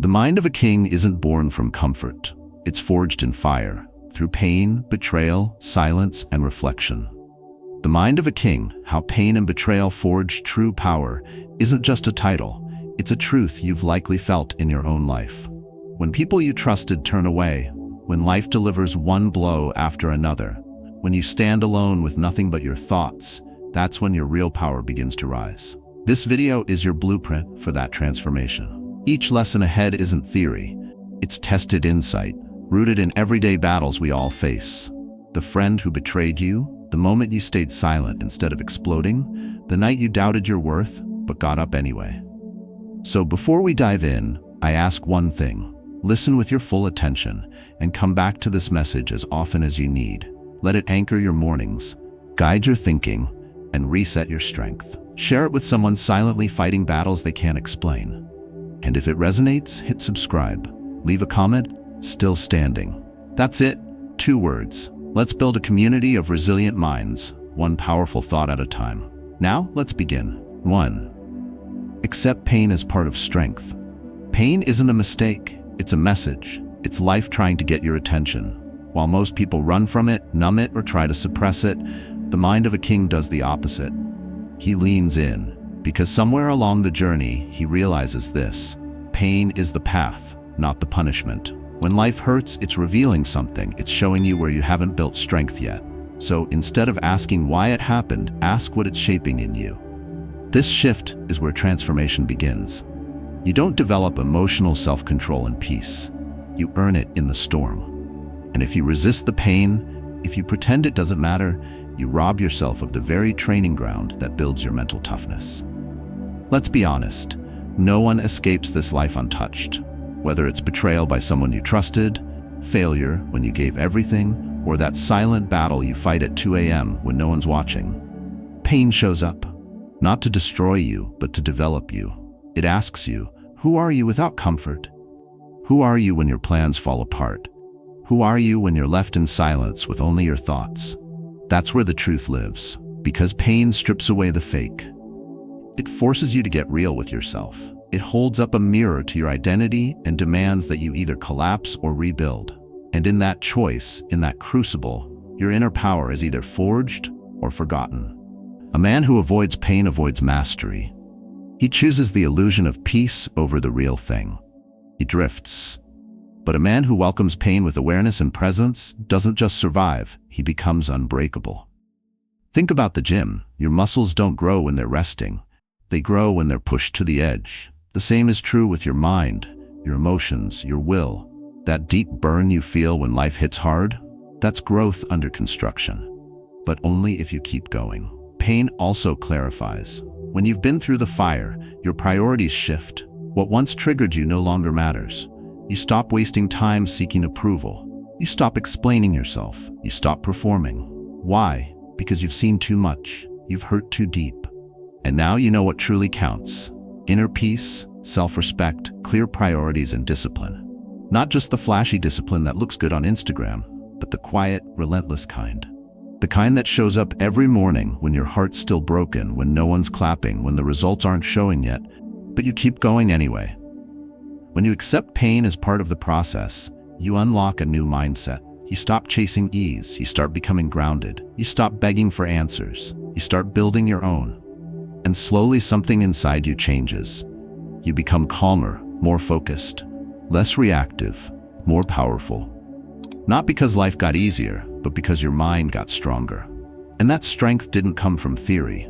The mind of a king isn't born from comfort. It's forged in fire, through pain, betrayal, silence, and reflection. The mind of a king, how pain and betrayal forge true power, isn't just a title. It's a truth you've likely felt in your own life. When people you trusted turn away, when life delivers one blow after another, when you stand alone with nothing but your thoughts, that's when your real power begins to rise. This video is your blueprint for that transformation. Each lesson ahead isn't theory. It's tested insight, rooted in everyday battles we all face. The friend who betrayed you, the moment you stayed silent instead of exploding, the night you doubted your worth but got up anyway. So before we dive in, I ask one thing. Listen with your full attention and come back to this message as often as you need. Let it anchor your mornings, guide your thinking, and reset your strength. Share it with someone silently fighting battles they can't explain. And if it resonates, hit subscribe. Leave a comment, still standing. That's it, 2 words. Let's build a community of resilient minds, one powerful thought at a time. Now, let's begin. 1. Accept pain as part of strength. Pain isn't a mistake, it's a message. It's life trying to get your attention. While most people run from it, numb it, or try to suppress it, the mind of a king does the opposite. He leans in, because somewhere along the journey, he realizes this. Pain is the path, not the punishment. When life hurts, it's revealing something. It's showing you where you haven't built strength yet. So instead of asking why it happened, ask what it's shaping in you. This shift is where transformation begins. You don't develop emotional self-control and peace. You earn it in the storm. And if you resist the pain, if you pretend it doesn't matter, you rob yourself of the very training ground that builds your mental toughness. Let's be honest, no one escapes this life untouched. Whether it's betrayal by someone you trusted, failure when you gave everything, or that silent battle you fight at 2 a.m. when no one's watching. Pain shows up, not to destroy you, but to develop you. It asks you, who are you without comfort? Who are you when your plans fall apart? Who are you when you're left in silence with only your thoughts? That's where the truth lives, because pain strips away the fake. It forces you to get real with yourself. It holds up a mirror to your identity and demands that you either collapse or rebuild. And in that choice, in that crucible, your inner power is either forged or forgotten. A man who avoids pain avoids mastery. He chooses the illusion of peace over the real thing. He drifts. But a man who welcomes pain with awareness and presence doesn't just survive, he becomes unbreakable. Think about the gym. Your muscles don't grow when they're resting. They grow when they're pushed to the edge. The same is true with your mind, your emotions, your will. That deep burn you feel when life hits hard, that's growth under construction. But only if you keep going. Pain also clarifies. When you've been through the fire, your priorities shift. What once triggered you no longer matters. You stop wasting time seeking approval. You stop explaining yourself. You stop performing. Why? Because you've seen too much. You've hurt too deep. And now you know what truly counts. Inner peace, self-respect, clear priorities, and discipline. Not just the flashy discipline that looks good on Instagram, but the quiet, relentless kind. The kind that shows up every morning when your heart's still broken, when no one's clapping, when the results aren't showing yet, but you keep going anyway. When you accept pain as part of the process, you unlock a new mindset. You stop chasing ease, you start becoming grounded. You stop begging for answers, you start building your own. And slowly something inside you changes. You become calmer, more focused, less reactive, more powerful. Not because life got easier, but because your mind got stronger. And that strength didn't come from theory.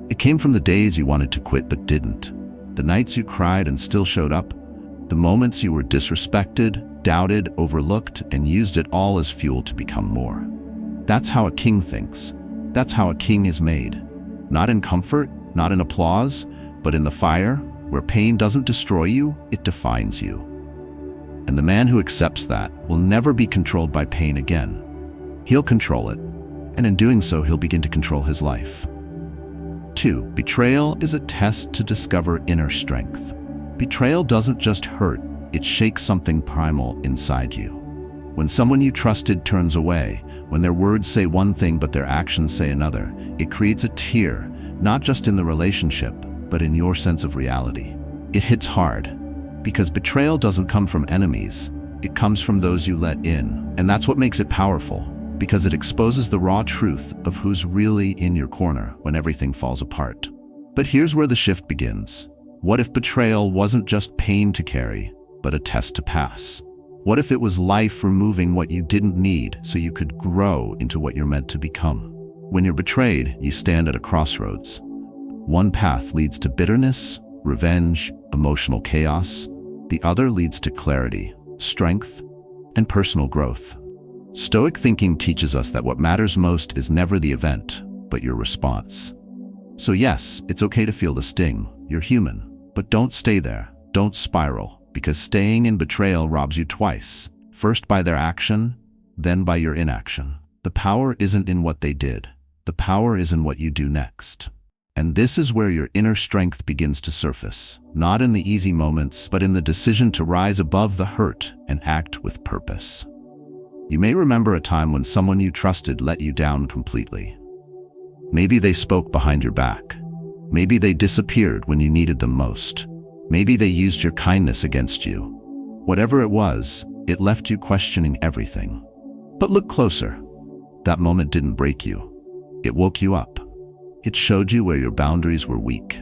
It came from the days you wanted to quit but didn't. The nights you cried and still showed up. The moments you were disrespected, doubted, overlooked, and used it all as fuel to become more. That's how a king thinks. That's how a king is made. Not in comfort, not in applause, but in the fire, where pain doesn't destroy you, it defines you. And the man who accepts that will never be controlled by pain again. He'll control it, and in doing so, he'll begin to control his life. 2. Betrayal is a test to discover inner strength. Betrayal doesn't just hurt, it shakes something primal inside you. When someone you trusted turns away, when their words say one thing but their actions say another, it creates a tear, not just in the relationship, but in your sense of reality. It hits hard. Because betrayal doesn't come from enemies, it comes from those you let in. And that's what makes it powerful, because it exposes the raw truth of who's really in your corner when everything falls apart. But here's where the shift begins. What if betrayal wasn't just pain to carry, but a test to pass? What if it was life removing what you didn't need so you could grow into what you're meant to become? When you're betrayed, you stand at a crossroads. One path leads to bitterness, revenge, emotional chaos. The other leads to clarity, strength, and personal growth. Stoic thinking teaches us that what matters most is never the event, but your response. So yes, it's okay to feel the sting. You're human. But don't stay there. Don't spiral, because staying in betrayal robs you twice. First by their action, then by your inaction. The power isn't in what they did. The power is in what you do next. And this is where your inner strength begins to surface. Not in the easy moments, but in the decision to rise above the hurt and act with purpose. You may remember a time when someone you trusted let you down completely. Maybe they spoke behind your back. Maybe they disappeared when you needed them most. Maybe they used your kindness against you. Whatever it was, it left you questioning everything. But look closer. That moment didn't break you. It woke you up. It showed you where your boundaries were weak.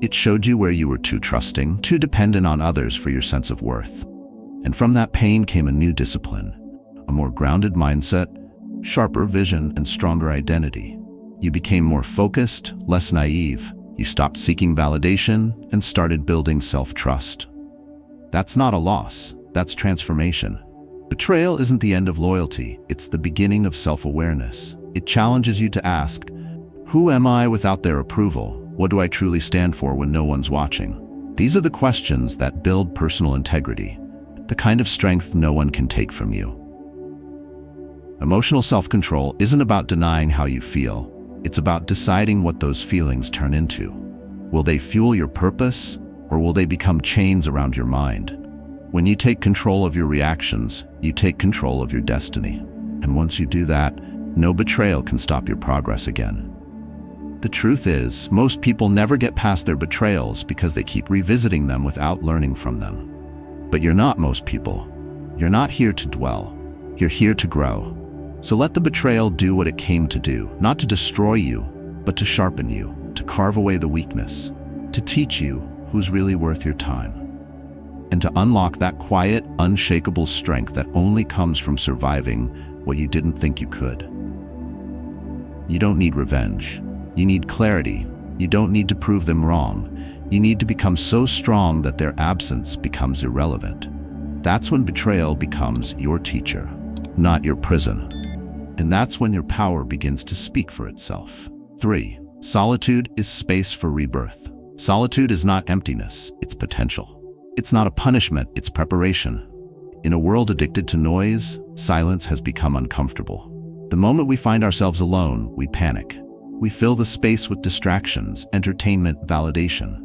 It showed you where you were too trusting, too dependent on others for your sense of worth. And from that pain came a new discipline, a more grounded mindset, sharper vision, and stronger identity. You became more focused, less naive. You stopped seeking validation and started building self-trust. That's not a loss, that's transformation. Betrayal isn't the end of loyalty, it's the beginning of self-awareness. It challenges you to ask, who am I without their approval? What do I truly stand for when no one's watching? These are the questions that build personal integrity, the kind of strength no one can take from you. Emotional self-control isn't about denying how you feel. It's about deciding what those feelings turn into. Will they fuel your purpose, or will they become chains around your mind? When you take control of your reactions, you take control of your destiny. And once you do that, no betrayal can stop your progress again. The truth is, most people never get past their betrayals because they keep revisiting them without learning from them. But you're not most people. You're not here to dwell. You're here to grow. So let the betrayal do what it came to do, not to destroy you, but to sharpen you, to carve away the weakness, to teach you who's really worth your time, and to unlock that quiet, unshakable strength that only comes from surviving what you didn't think you could. You don't need revenge. You need clarity. You don't need to prove them wrong. You need to become so strong that their absence becomes irrelevant. That's when betrayal becomes your teacher, not your prison. And that's when your power begins to speak for itself. 3. Solitude is space for rebirth. Solitude is not emptiness, it's potential. It's not a punishment, it's preparation. In a world addicted to noise, silence has become uncomfortable. The moment we find ourselves alone, we panic. We fill the space with distractions, entertainment, validation.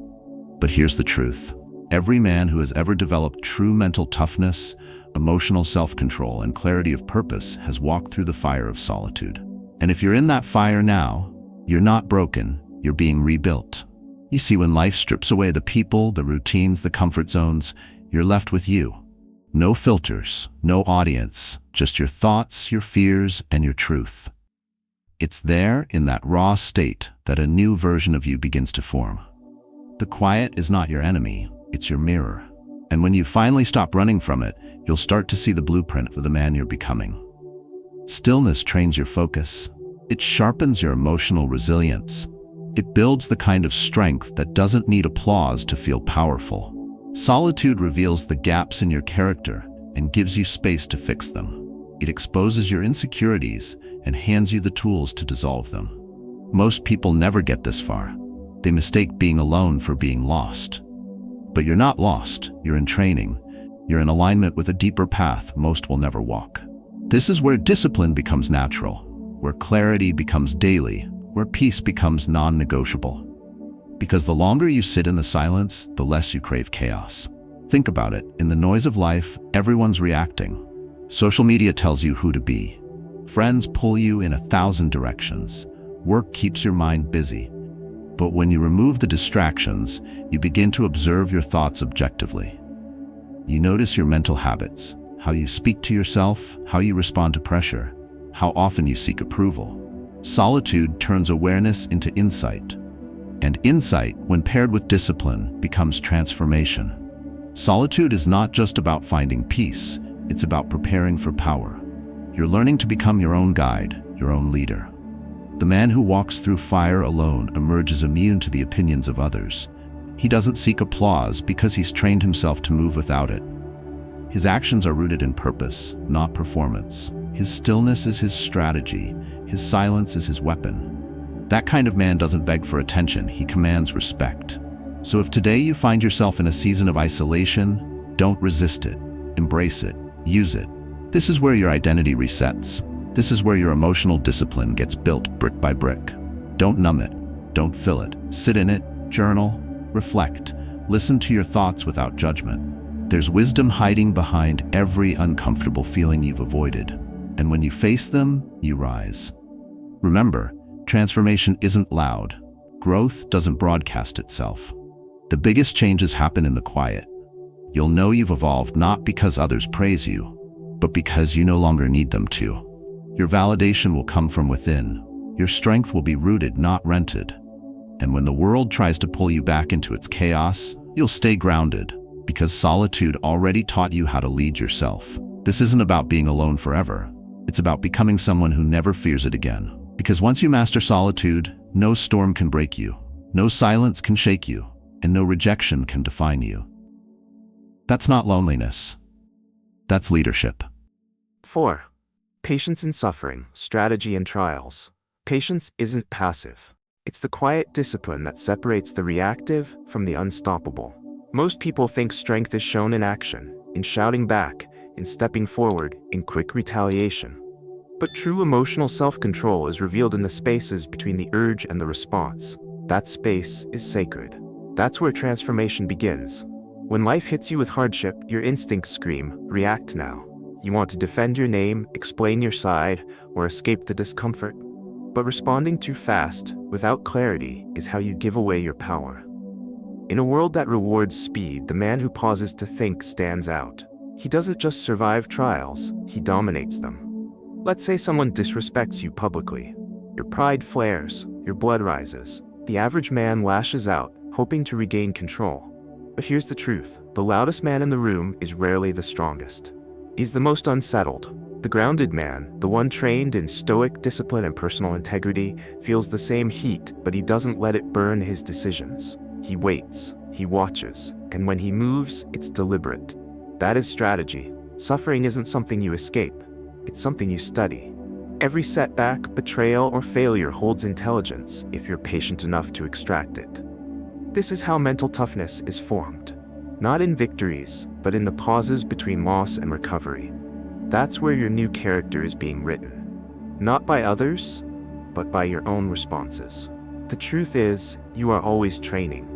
But here's the truth. Every man who has ever developed true mental toughness, emotional self-control, and clarity of purpose has walked through the fire of solitude. And if you're in that fire now, you're not broken, you're being rebuilt. You see, when life strips away the people, the routines, the comfort zones, you're left with you. No filters, no audience, just your thoughts, your fears, and your truth. It's there, in that raw state, that a new version of you begins to form. The quiet is not your enemy, it's your mirror. And when you finally stop running from it, you'll start to see the blueprint for the man you're becoming. Stillness trains your focus. It sharpens your emotional resilience. It builds the kind of strength that doesn't need applause to feel powerful. Solitude reveals the gaps in your character and gives you space to fix them. It exposes your insecurities and hands you the tools to dissolve them. Most people never get this far. They mistake being alone for being lost. But you're not lost, you're in training. You're in alignment with a deeper path most will never walk. This is where discipline becomes natural, where clarity becomes daily, where peace becomes non-negotiable. Because the longer you sit in the silence, the less you crave chaos. Think about it, in the noise of life, everyone's reacting. Social media tells you who to be. Friends pull you in 1,000 directions. Work keeps your mind busy. But when you remove the distractions, you begin to observe your thoughts objectively. You notice your mental habits, how you speak to yourself, how you respond to pressure, how often you seek approval. Solitude turns awareness into insight. And insight, when paired with discipline, becomes transformation. Solitude is not just about finding peace, it's about preparing for power. You're learning to become your own guide, your own leader. The man who walks through fire alone emerges immune to the opinions of others. He doesn't seek applause because he's trained himself to move without it. His actions are rooted in purpose, not performance. His stillness is his strategy. His silence is his weapon. That kind of man doesn't beg for attention, he commands respect. So if today you find yourself in a season of isolation, don't resist it. Embrace it. Use it. This is where your identity resets. This is where your emotional discipline gets built brick by brick. Don't numb it. Don't fill it. Sit in it. Journal. Reflect. Listen to your thoughts without judgment. There's wisdom hiding behind every uncomfortable feeling you've avoided. And when you face them, you rise. Remember, transformation isn't loud. Growth doesn't broadcast itself. The biggest changes happen in the quiet. You'll know you've evolved not because others praise you, but because you no longer need them to. Your validation will come from within. Your strength will be rooted, not rented. And when the world tries to pull you back into its chaos, you'll stay grounded, because solitude already taught you how to lead yourself. This isn't about being alone forever. It's about becoming someone who never fears it again. Because once you master solitude, no storm can break you, no silence can shake you, and no rejection can define you. That's not loneliness. That's leadership. 4. Patience in suffering, strategy and trials. Patience isn't passive. It's the quiet discipline that separates the reactive from the unstoppable. Most people think strength is shown in action, in shouting back, in stepping forward, in quick retaliation. But true emotional self-control is revealed in the spaces between the urge and the response. That space is sacred. That's where transformation begins. When life hits you with hardship, your instincts scream, react now. You want to defend your name, explain your side, or escape the discomfort. But responding too fast, without clarity, is how you give away your power. In a world that rewards speed, the man who pauses to think stands out. He doesn't just survive trials, he dominates them. Let's say someone disrespects you publicly. Your pride flares, your blood rises. The average man lashes out, hoping to regain control. But here's the truth. The loudest man in the room is rarely the strongest. He's the most unsettled. The grounded man, the one trained in stoic discipline and personal integrity, feels the same heat, but he doesn't let it burn his decisions. He waits, he watches, and when he moves, it's deliberate. That is strategy. Suffering isn't something you escape. It's something you study. Every setback, betrayal, or failure holds intelligence if you're patient enough to extract it. This is how mental toughness is formed. Not in victories, but in the pauses between loss and recovery. That's where your new character is being written. Not by others, but by your own responses. The truth is, you are always training.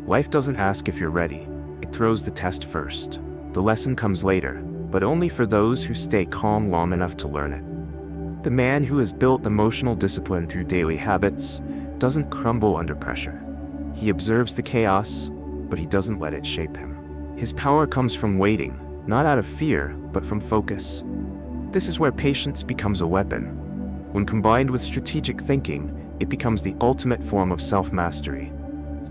Life doesn't ask if you're ready. It throws the test first. The lesson comes later, but only for those who stay calm long enough to learn it. The man who has built emotional discipline through daily habits doesn't crumble under pressure. He observes the chaos, but he doesn't let it shape him. His power comes from waiting, not out of fear, but from focus. This is where patience becomes a weapon. When combined with strategic thinking, it becomes the ultimate form of self-mastery.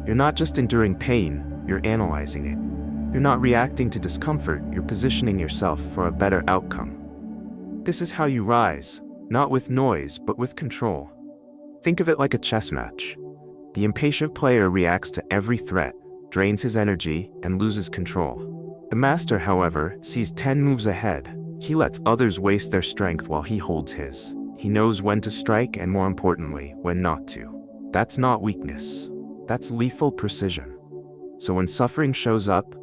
You're not just enduring pain, you're analyzing it. You're not reacting to discomfort, you're positioning yourself for a better outcome. This is how you rise, not with noise, but with control. Think of it like a chess match. The impatient player reacts to every threat, drains his energy, and loses control. The master, however, sees 10 moves ahead. He lets others waste their strength while he holds his. He knows when to strike and, more importantly, when not to. That's not weakness. That's lethal precision. So when suffering shows up,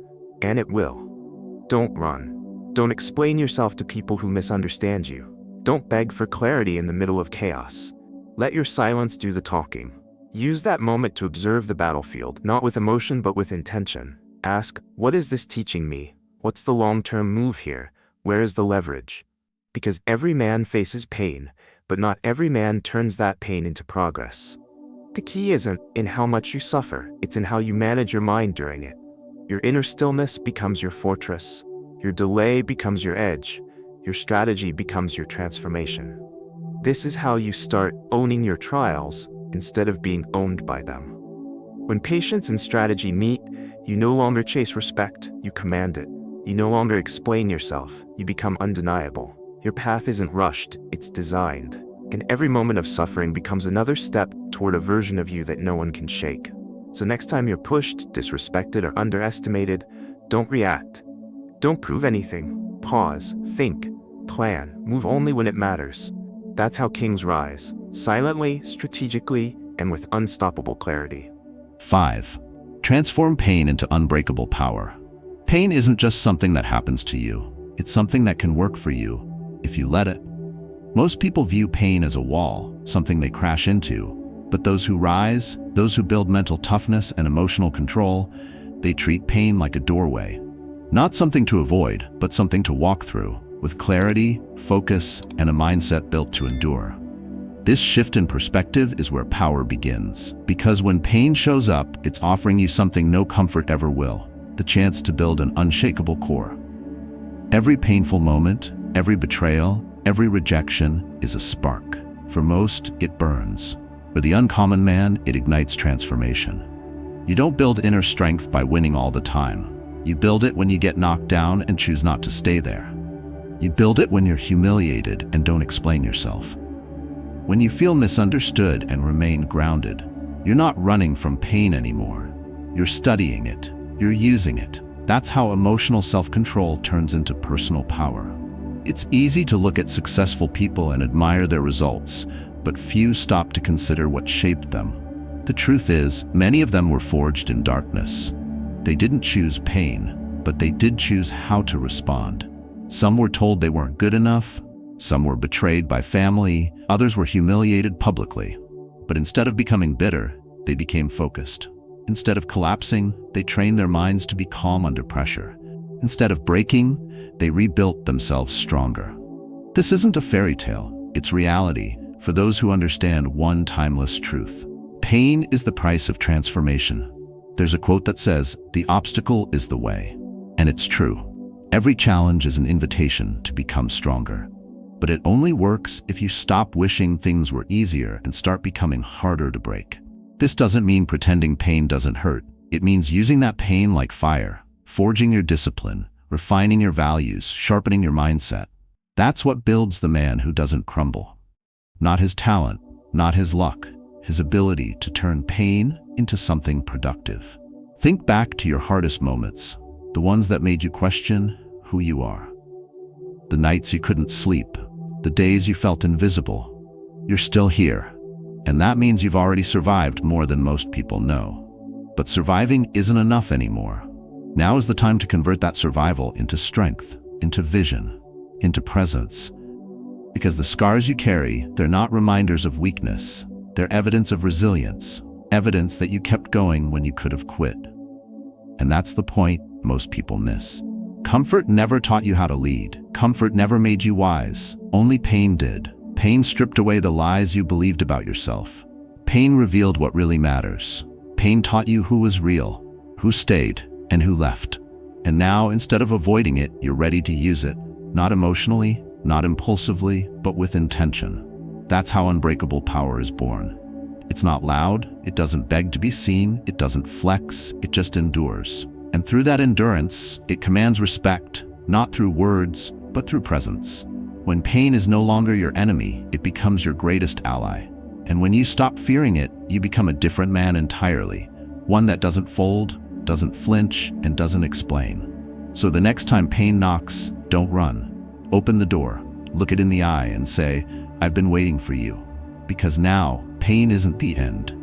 and it will, don't run. Don't explain yourself to people who misunderstand you. Don't beg for clarity in the middle of chaos. Let your silence do the talking. Use that moment to observe the battlefield, not with emotion but with intention. Ask, what is this teaching me? What's the long-term move here? Where is the leverage? Because every man faces pain, but not every man turns that pain into progress. The key isn't in how much you suffer, it's in how you manage your mind during it. Your inner stillness becomes your fortress. Your delay becomes your edge. Your strategy becomes your transformation. This is how you start owning your trials instead of being owned by them. When patience and strategy meet, you no longer chase respect, you command it. You no longer explain yourself, you become undeniable. Your path isn't rushed, it's designed. And every moment of suffering becomes another step toward a version of you that no one can shake. So next time you're pushed, disrespected, or underestimated, don't react. Don't prove anything. Pause, think, plan, move only when it matters. That's how kings rise, silently, strategically, and with unstoppable clarity. 5. Transform pain into unbreakable power. Pain isn't just something that happens to you. It's something that can work for you if you let it. Most people view pain as a wall, something they crash into. But those who rise, those who build mental toughness and emotional control, they treat pain like a doorway. Not something to avoid, but something to walk through, with clarity, focus, and a mindset built to endure. This shift in perspective is where power begins. Because when pain shows up, it's offering you something no comfort ever will, the chance to build an unshakable core. Every painful moment, every betrayal, every rejection is a spark. For most, it burns. For the uncommon man, it ignites transformation. You don't build inner strength by winning all the time. You build it when you get knocked down and choose not to stay there. You build it when you're humiliated and don't explain yourself. When you feel misunderstood and remain grounded, you're not running from pain anymore. You're studying it. You're using it. That's how emotional self-control turns into personal power. It's easy to look at successful people and admire their results, but few stop to consider what shaped them. The truth is, many of them were forged in darkness. They didn't choose pain, but they did choose how to respond. Some were told they weren't good enough. Some were betrayed by family, others were humiliated publicly. But instead of becoming bitter, they became focused. Instead of collapsing, they trained their minds to be calm under pressure. Instead of breaking, they rebuilt themselves stronger. This isn't a fairy tale, it's reality for those who understand one timeless truth. Pain is the price of transformation. There's a quote that says, "The obstacle is the way." And it's true. Every challenge is an invitation to become stronger. But it only works if you stop wishing things were easier and start becoming harder to break. This doesn't mean pretending pain doesn't hurt. It means using that pain like fire, forging your discipline, refining your values, sharpening your mindset. That's what builds the man who doesn't crumble. Not his talent, not his luck, his ability to turn pain into something productive. Think back to your hardest moments, the ones that made you question who you are. The nights you couldn't sleep, the days you felt invisible. You're still here, and that means you've already survived more than most people know. But surviving isn't enough anymore. Now is the time to convert that survival into strength, into vision, into presence. Because the scars you carry, they're not reminders of weakness. They're evidence of resilience, evidence that you kept going when you could have quit. And that's the point most people miss. Comfort never taught you how to lead. Comfort never made you wise. Only pain did. Pain stripped away the lies you believed about yourself. Pain revealed what really matters. Pain taught you who was real, who stayed, and who left. And now, instead of avoiding it, you're ready to use it. Not emotionally, not impulsively, but with intention. That's how unbreakable power is born. It's not loud, it doesn't beg to be seen, it doesn't flex, it just endures. And through that endurance, it commands respect, not through words, but through presence. When pain is no longer your enemy, it becomes your greatest ally. And when you stop fearing it, you become a different man entirely. One that doesn't fold, doesn't flinch, and doesn't explain. So the next time pain knocks, don't run. Open the door, look it in the eye, and say, "I've been waiting for you." Because now, pain isn't the end.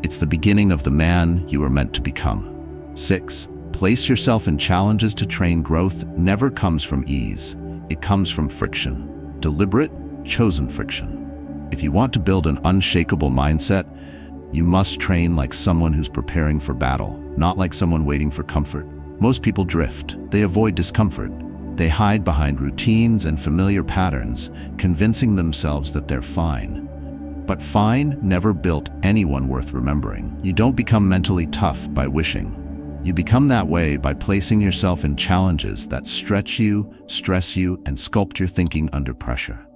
It's the beginning of the man you were meant to become. 6. Place yourself in challenges to train. Growth never comes from ease. It comes from friction. Deliberate, chosen friction. If you want to build an unshakable mindset, you must train like someone who's preparing for battle, not like someone waiting for comfort. Most people drift. They avoid discomfort. They hide behind routines and familiar patterns, convincing themselves that they're fine. But fine never built anyone worth remembering. You don't become mentally tough by wishing. You become that way by placing yourself in challenges that stretch you, stress you, and sculpt your thinking under pressure.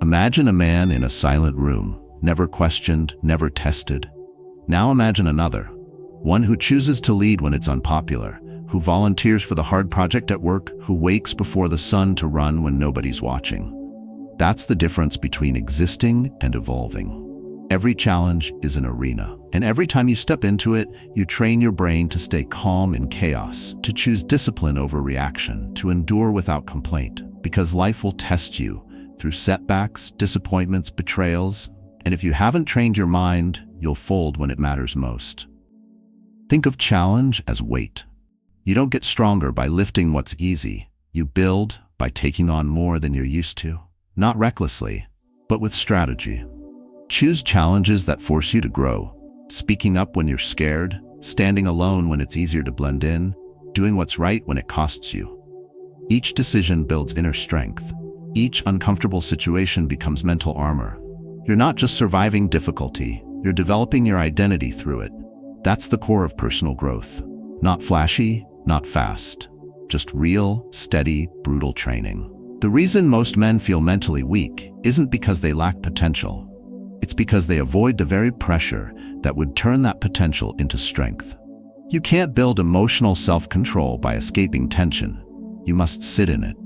Imagine a man in a silent room, never questioned, never tested. Now imagine another, one who chooses to lead when it's unpopular, who volunteers for the hard project at work, who wakes before the sun to run when nobody's watching. That's the difference between existing and evolving. Every challenge is an arena, and every time you step into it, you train your brain to stay calm in chaos, to choose discipline over reaction, to endure without complaint, because life will test you through setbacks, disappointments, betrayals, and if you haven't trained your mind, you'll fold when it matters most. Think of challenge as weight. You don't get stronger by lifting what's easy. You build by taking on more than you're used to, not recklessly, but with strategy. Choose challenges that force you to grow, speaking up when you're scared, standing alone when it's easier to blend in, doing what's right when it costs you. Each decision builds inner strength. Each uncomfortable situation becomes mental armor. You're not just surviving difficulty, you're developing your identity through it. That's the core of personal growth. Not flashy, not fast, just real, steady, brutal training. The reason most men feel mentally weak isn't because they lack potential. It's because they avoid the very pressure that would turn that potential into strength. You can't build emotional self-control by escaping tension. You must sit in it,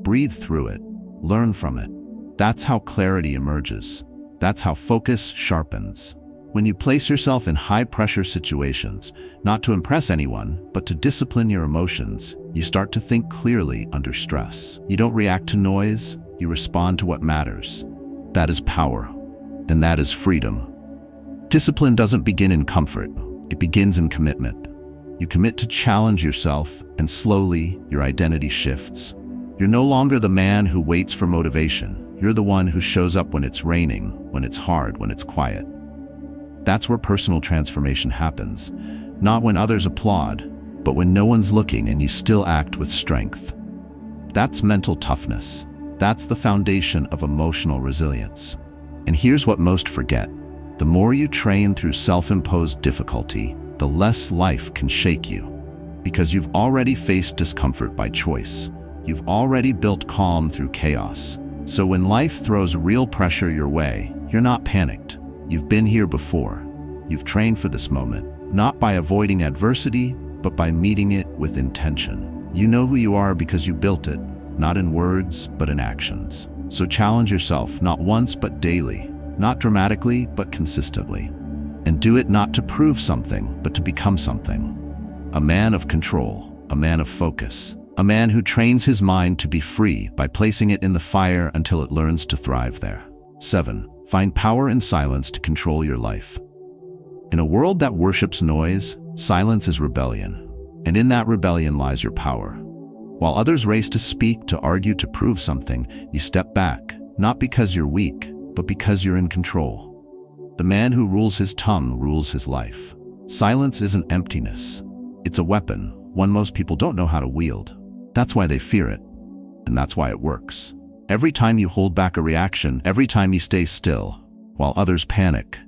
breathe through it, learn from it. That's how clarity emerges. That's how focus sharpens. When you place yourself in high-pressure situations, not to impress anyone, but to discipline your emotions, you start to think clearly under stress. You don't react to noise, you respond to what matters. That is power. And that is freedom. Discipline doesn't begin in comfort, it begins in commitment. You commit to challenge yourself, and slowly, your identity shifts. You're no longer the man who waits for motivation. You're the one who shows up when it's raining, when it's hard, when it's quiet. That's where personal transformation happens. Not when others applaud, but when no one's looking and you still act with strength. That's mental toughness. That's the foundation of emotional resilience. And here's what most forget. The more you train through self-imposed difficulty, the less life can shake you. Because you've already faced discomfort by choice. You've already built calm through chaos. So when life throws real pressure your way, you're not panicked. You've been here before. You've trained for this moment, not by avoiding adversity, but by meeting it with intention. You know who you are because you built it, not in words, but in actions. So challenge yourself, not once, but daily, not dramatically, but consistently. And do it not to prove something, but to become something. A man of control, a man of focus, a man who trains his mind to be free by placing it in the fire until it learns to thrive there. 7. Find power in silence to control your life. In a world that worships noise, silence is rebellion. And in that rebellion lies your power. While others race to speak, to argue, to prove something, you step back, not because you're weak, but because you're in control. The man who rules his tongue rules his life. Silence isn't emptiness. It's a weapon, one most people don't know how to wield. That's why they fear it, and that's why it works. Every time you hold back a reaction, every time you stay still, while others panic,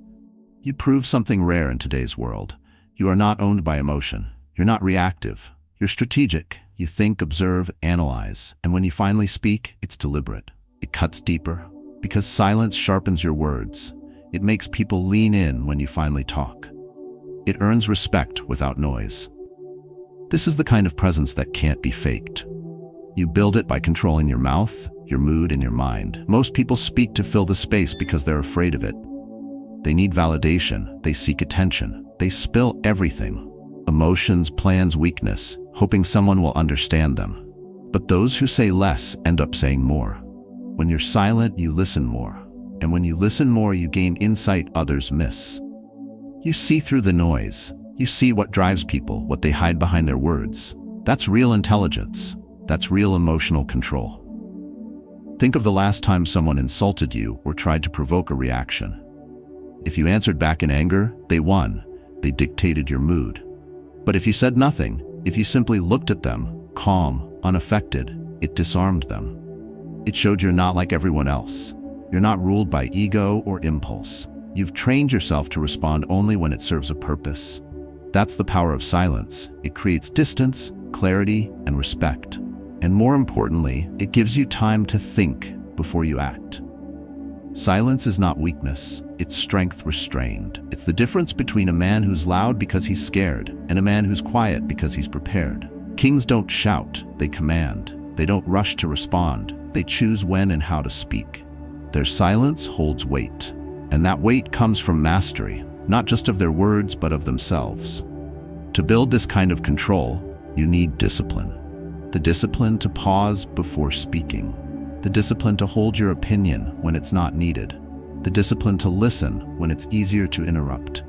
you prove something rare in today's world. You are not owned by emotion. You're not reactive. You're strategic. You think, observe, analyze, and when you finally speak, it's deliberate. It cuts deeper, because silence sharpens your words. It makes people lean in when you finally talk. It earns respect without noise. This is the kind of presence that can't be faked. You build it by controlling your mouth, your mood, and your mind. Most people speak to fill the space because they're afraid of it. They need validation, they seek attention, they spill everything. Emotions, plans, weakness, hoping someone will understand them. But those who say less end up saying more. When you're silent, you listen more. And when you listen more, you gain insight others miss. You see through the noise. You see what drives people, what they hide behind their words. That's real intelligence. That's real emotional control. Think of the last time someone insulted you or tried to provoke a reaction. If you answered back in anger, they won. They dictated your mood. But if you said nothing, if you simply looked at them, calm, unaffected, it disarmed them. It showed you're not like everyone else. You're not ruled by ego or impulse. You've trained yourself to respond only when it serves a purpose. That's the power of silence. It creates distance, clarity, and respect. And more importantly, it gives you time to think before you act. Silence is not weakness, it's strength restrained. It's the difference between a man who's loud because he's scared and a man who's quiet because he's prepared. Kings don't shout, they command. They don't rush to respond, they choose when and how to speak. Their silence holds weight, and that weight comes from mastery, not just of their words but of themselves. To build this kind of control, you need discipline. The discipline to pause before speaking. The discipline to hold your opinion when it's not needed. The discipline to listen when it's easier to interrupt.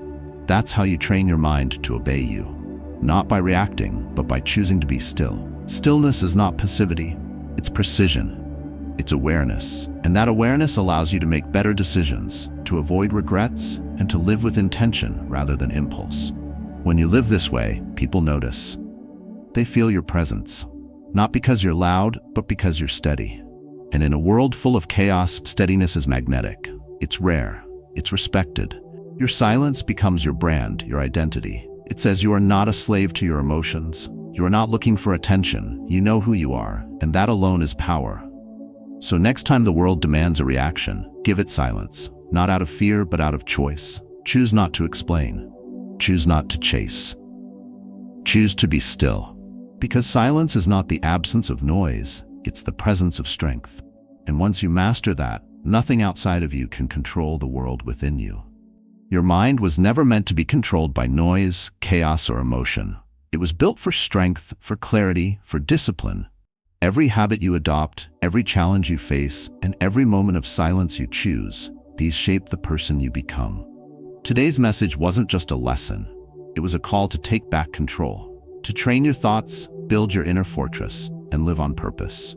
That's how you train your mind to obey you. Not by reacting, but by choosing to be still. Stillness is not passivity, it's precision. It's awareness. And that awareness allows you to make better decisions, to avoid regrets, and to live with intention rather than impulse. When you live this way, people notice. They feel your presence. Not because you're loud, but because you're steady. And in a world full of chaos, steadiness is magnetic. It's rare. It's respected. Your silence becomes your brand, your identity. It says you are not a slave to your emotions. You are not looking for attention. You know who you are, and that alone is power. So next time the world demands a reaction, give it silence. Not out of fear, but out of choice. Choose not to explain. Choose not to chase. Choose to be still. Because silence is not the absence of noise, it's the presence of strength. And once you master that, nothing outside of you can control the world within you. Your mind was never meant to be controlled by noise, chaos, or emotion. It was built for strength, for clarity, for discipline. Every habit you adopt, every challenge you face, and every moment of silence you choose, these shape the person you become. Today's message wasn't just a lesson. It was a call to take back control, to train your thoughts, build your inner fortress, and live on purpose.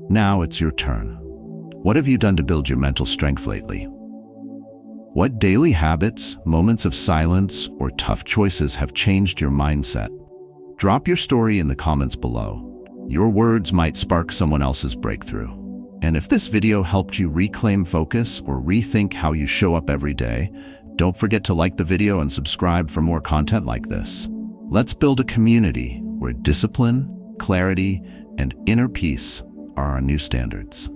Now it's your turn. What have you done to build your mental strength lately? What daily habits, moments of silence, or tough choices have changed your mindset? Drop your story in the comments below. Your words might spark someone else's breakthrough. And if this video helped you reclaim focus or rethink how you show up every day, don't forget to like the video and subscribe for more content like this. Let's build a community where discipline, clarity, and inner peace are our new standards.